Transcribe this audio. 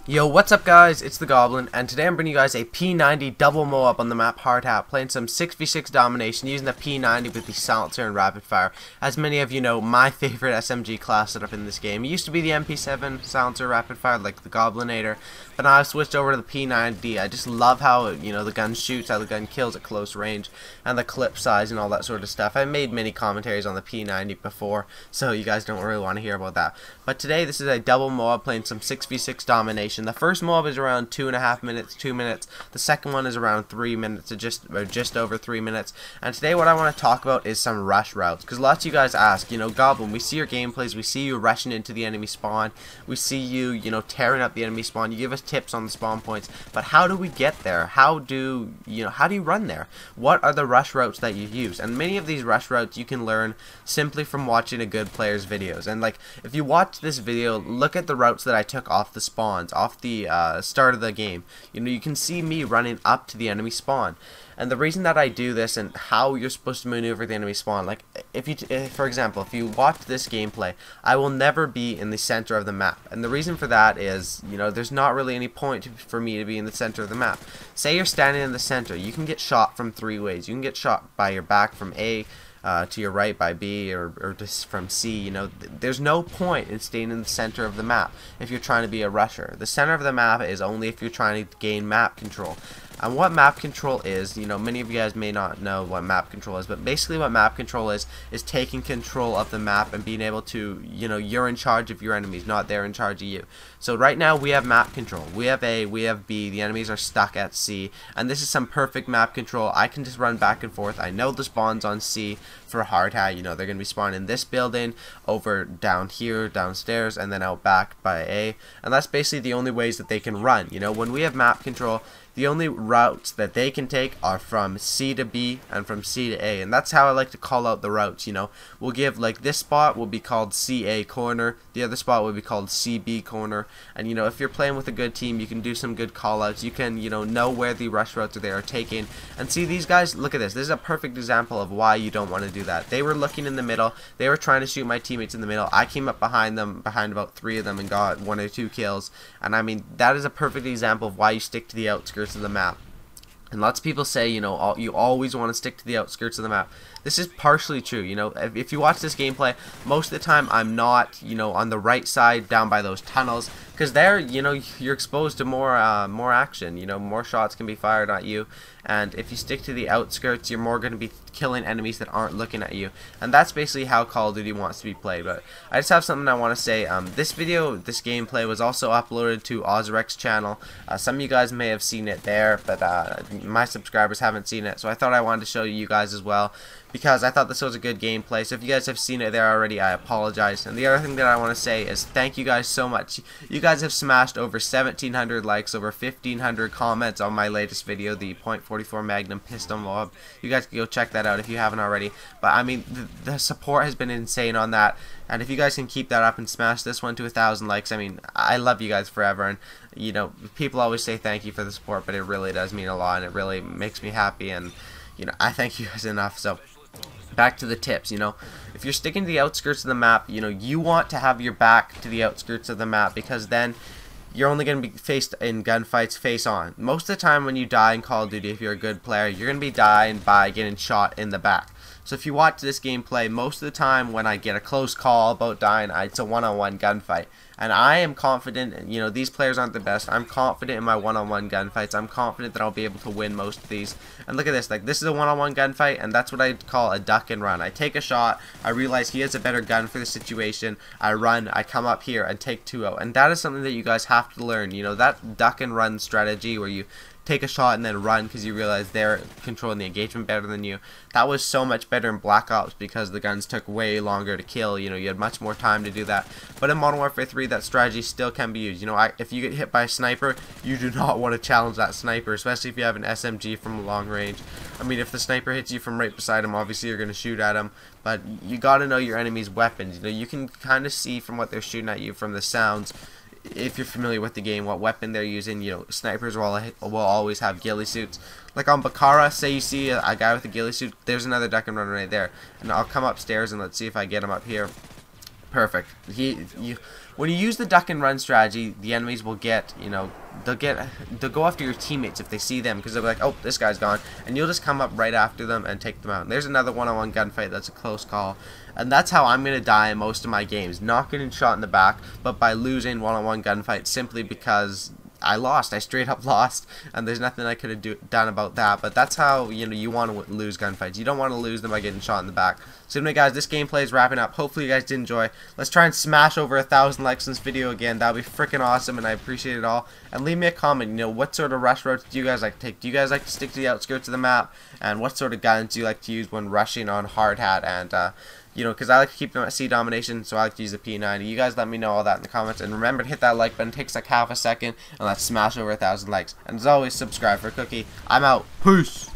Yo, what's up guys, it's the Goblin, and today I'm bringing you guys a P90 double mow-up on the map Hard Hat, playing some 6v6 domination using the P90 with the Silencer and Rapid Fire. As many of you know, my favorite SMG class setup in this game. It used to be the MP7 Silencer Rapid Fire, like the Goblinator, but now I've switched over to the P90. I just love how, the gun shoots, how the gun kills at close range, and the clip size and all that sort of stuff. I made many commentaries on the P90 before, so you guys don't really want to hear about that. But today, this is a double mow-up playing some 6v6 domination. The first mob is around 2.5 minutes, 2 minutes. The second one is around 3 minutes, or just over 3 minutes. And today what I want to talk about is some rush routes. Because lots of you guys ask, Goblin, we see your gameplays, we see you rushing into the enemy spawn, we see you, tearing up the enemy spawn, you give us tips on the spawn points, but how do we get there? How do you run there? What are the rush routes that you use? And many of these rush routes you can learn simply from watching a good player's videos. And like, if you watch this video, look at the routes that I took off the spawns, off the start of the game. You can see me running up to the enemy spawn, and the reason that I do this and how you're supposed to maneuver the enemy spawn, like for example, if you watch this gameplay, I will never be in the center of the map, and the reason for that is, there's not really any point for me to be in the center of the map. Say you're standing in the center, you can get shot from 3 ways. You can get shot by your back from A, to your right by B, or just from C. There's no point in staying in the center of the map if you're trying to be a rusher. The center of the map is only if you're trying to gain map control. And what map control is, many of you guys may not know what map control is, but basically what map control is taking control of the map and being able to, you're in charge of your enemies, not they're in charge of you. So right now we have map control. We have A, we have B, the enemies are stuck at C, and this is some perfect map control. I can just run back and forth. I know the spawn's on C for Hard Hat, they're going to be spawning in this building, over down here, downstairs, and then out back by A, and that's basically the only ways that they can run. When we have map control, the only routes that they can take are from C to B and from C to A, and that's how I like to call out the routes. We'll give, like, this spot will be called CA corner, the other spot will be called CB corner, and if you're playing with a good team, you can do some good call outs. You can know where the rush routes they are taking, and see these guys. Look at this. This is a perfect example of why you don't want to do that. They were looking in the middle, they were trying to shoot my teammates in the middle. I came up behind them, behind about 3 of them, and got 1 or 2 kills. And I mean, that is a perfect example of why you stick to the outskirts of the map. And lots of people say, you always want to stick to the outskirts of the map. This is partially true. If you watch this gameplay, most of the time I'm not, on the right side down by those tunnels, because there, you're exposed to more action. More shots can be fired at you, and if you stick to the outskirts, you're more going to be killing enemies that aren't looking at you. And that's basically how Call of Duty wants to be played. But I just have something I want to say. This gameplay was also uploaded to Ozrek's channel. Some of you guys may have seen it there, but my subscribers haven't seen it, so I thought I wanted to show you guys as well, because I thought this was a good gameplay. So if you guys have seen it there already, I apologize. And the other thing that I want to say is thank you guys so much. You guys have smashed over 1,700 likes, over 1,500 comments on my latest video, the .44 Magnum pistol mob. You guys can go check that out if you haven't already. But I mean, the support has been insane on that, and if you guys can keep that up and smash this one to 1,000 likes, I mean, I love you guys forever. And people always say thank you for the support, but it really does mean a lot, and it really makes me happy, and I thank you guys enough. So back to the tips. If you're sticking to the outskirts of the map, you want to have your back to the outskirts of the map, because then you're only going to be faced in gunfights face on. Most of the time when you die in Call of Duty, if you're a good player, you're going to be dying by getting shot in the back. So if you watch this gameplay, most of the time when I get a close call about dying, it's a one-on-one gunfight. And I am confident, these players aren't the best. I'm confident in my one-on-one gunfights. I'm confident that I'll be able to win most of these. And look at this, like, this is a one-on-one gunfight, and that's what I call a duck and run. I take a shot, I realize he has a better gun for the situation, I run, I come up here and take 2 out. And that is something that you guys have to learn, that duck and run strategy where you take a shot and then run because you realize they're controlling the engagement better than you. That was so much better in Black Ops because the guns took way longer to kill. You had much more time to do that. But in Modern Warfare 3, that strategy still can be used. If you get hit by a sniper, you do not want to challenge that sniper, especially if you have an SMG from long range. I mean, if the sniper hits you from right beside him, obviously you're going to shoot at him. But you got to know your enemy's weapons. You can kind of see from what they're shooting at you from the sounds, if you're familiar with the game, what weapon they're using. Snipers will always have ghillie suits. Like on Bakara, say you see a guy with a ghillie suit, there's another duck and run right there. And I'll come upstairs and let's see if I get him up here. Perfect. When you use the duck and run strategy, the enemies will get, they'll go after your teammates if they see them, because they'll be like, oh, this guy's gone, and you'll just come up right after them and take them out. And there's another one-on-one gunfight that's a close call, and that's how I'm gonna die in most of my games, not getting shot in the back, but by losing one-on-one gunfights simply because I lost. I straight up lost, and there's nothing I could have done about that. But that's how you want to lose gunfights. You don't want to lose them by getting shot in the back. So anyway, guys, this gameplay is wrapping up. Hopefully you guys did enjoy. Let's try and smash over 1,000 likes in this video again. That would be freaking awesome, and I appreciate it all. And leave me a comment. What sort of rush routes do you guys like to take? Do you guys like to stick to the outskirts of the map? And what sort of guns do you like to use when rushing on hard hat? And because I like to keep them at C domination, so I like to use the P90. You guys let me know all that in the comments, and remember to hit that like button. It takes like half a second, and let's smash over 1,000 likes. And as always, subscribe for a cookie. I'm out. Peace.